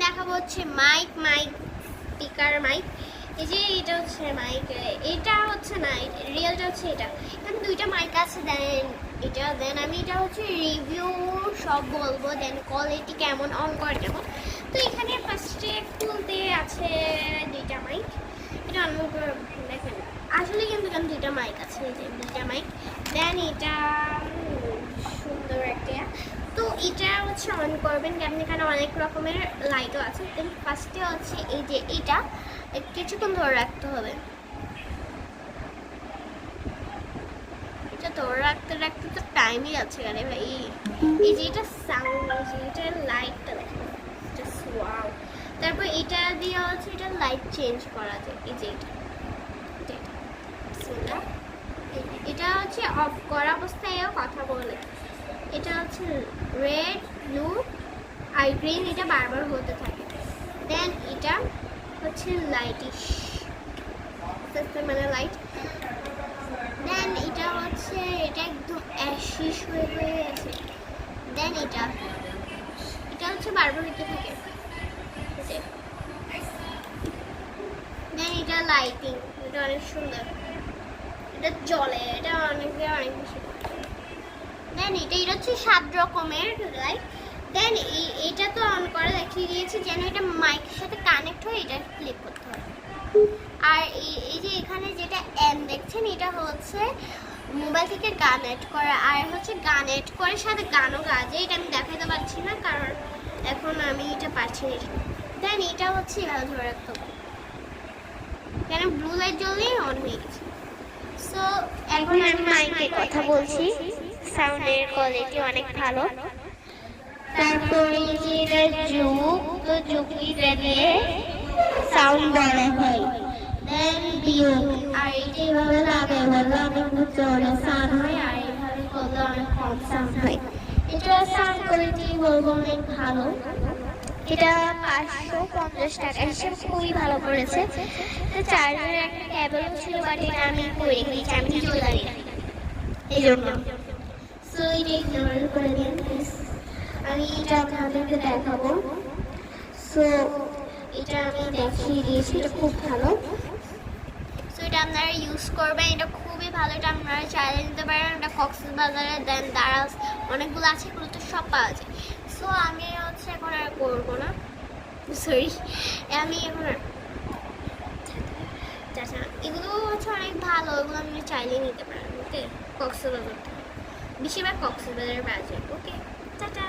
দেখাবো হচ্ছে mic speaker mic. এই যে এটা হচ্ছে মাইক, এটা হচ্ছে না, রিয়েলটা হচ্ছে এটা। এখানে দুইটা মাইক আছে। দেন আমি এটা হচ্ছে রিভিউ সব বলবো, দেন কোয়ালিটি কেমন, অন করে কেমন। তো এখানে ফার্স্টে খুলতে আছে দুইটা মাইক। এটা অন করে দেখেন, আসলে কিন্তু এখানে দুইটা মাইক আছে, এই যে দুইটা মাইক। দেন এটা সুন্দর একটা। তো এটা হচ্ছে অন করবেন কেমন, এখানে অনেক রকমের লাইটও আছে। দেন ফার্স্টে হচ্ছে এই যে এটা কিছুক্ষণ ধরে রাখতে হবে। এটা ধরে রাখতে রাখতে তো টাইমই যাচ্ছে আরে ভাই। এই যে এটা সাউন্ড, এই যে এটা লাইটটা দেখেন, জাস্ট ওয়াও। তারপর এটা দিয়ে হচ্ছে এটা লাইট চেঞ্জ করা যায়। এই যে এটা হচ্ছে অফ করা অবস্থায়ও কথা বলে। এটা হচ্ছে রেড, ব্লু আর গ্রিন, এটা বারবার হতে থাকে। দেন এটা হচ্ছে লাইটিশ, মানে লাইট। দেন এটা হচ্ছে এটা একদম অ্যাশিশ হয়ে আছে। দেন এটা হচ্ছে বারবার হতে থাকে। দেন এটা লাইটিং, এটা অনেক সুন্দর, এটা জ্বলে, এটা অনেক বেশি। দেন এটা হচ্ছে 7 রকমের লাইট। দেন এটা তো অন করে দেখিয়ে দিয়েছি যেন এটা মাইকের সাথে কানেক্ট হয়ে এটা ক্লিক করতে হবে। আর এই যে এখানে যেটা এম দেখছেন, এটা হচ্ছে মোবাইল থেকে গান অ্যাড করা, আর হচ্ছে গান অ্যাড করে সাথে গানও গাজে। এটা আমি দেখাতে পারছি না কারণ এখন আমি এটা পারছি না। দেন এটা হচ্ছে এভাবে ধরে রাখতে হবে, কেন ব্লু লাইট জ্বললেই অন হয়ে গেছে। সো এখন আমি মাইকে কথা বলছি, সাউন্ডের কোয়ালিটি অনেক ভালো। তারপরে যে এটা যুগ, তো যুগটা দিয়ে সাউন্ড বড় হয়। দেন বিয়োগ, আর এটা এভাবে লাগাই বললে অনেক জোরে সাউন্ড হয়, আর এইভাবে করলে অনেক কম সাউন্ড হয়। এটা সাউন্ড কোয়ালিটি বলবো অনেক ভালো। এটা 550 টাকা হিসেবে খুবই ভালো পড়েছে। চার্জারের একটা কেবল ছিল, বাট এটা আমি করে দিয়েছি, আমি নিজেও জানি না এই জন্য। সো এটা ইগনোর করে দিন প্লিজ। আমি এটা আপনাদেরকে দেখাবো। সো এটা আমি দেখিয়ে দিয়েছি, এটা খুব ভালো। সো এটা আপনারা ইউজ করবেন, এটা খুবই ভালো। এটা আপনারা চাইলে নিতে পারেন। এটা কক্সবাজারে দেন দারাজ অনেকগুলো আছে, এগুলো তো সব পাওয়া যায়। সো আমি হচ্ছে এখন আর করবো না, সরি, আমি এখন এগুলো হচ্ছে অনেক ভালো, এগুলো আপনি চাইলে নিতে পারেন। ওকে, কক্সবাজার থেকে বেশিরভাগ কক্সবাজারের বাজে। ওকে, টাটা।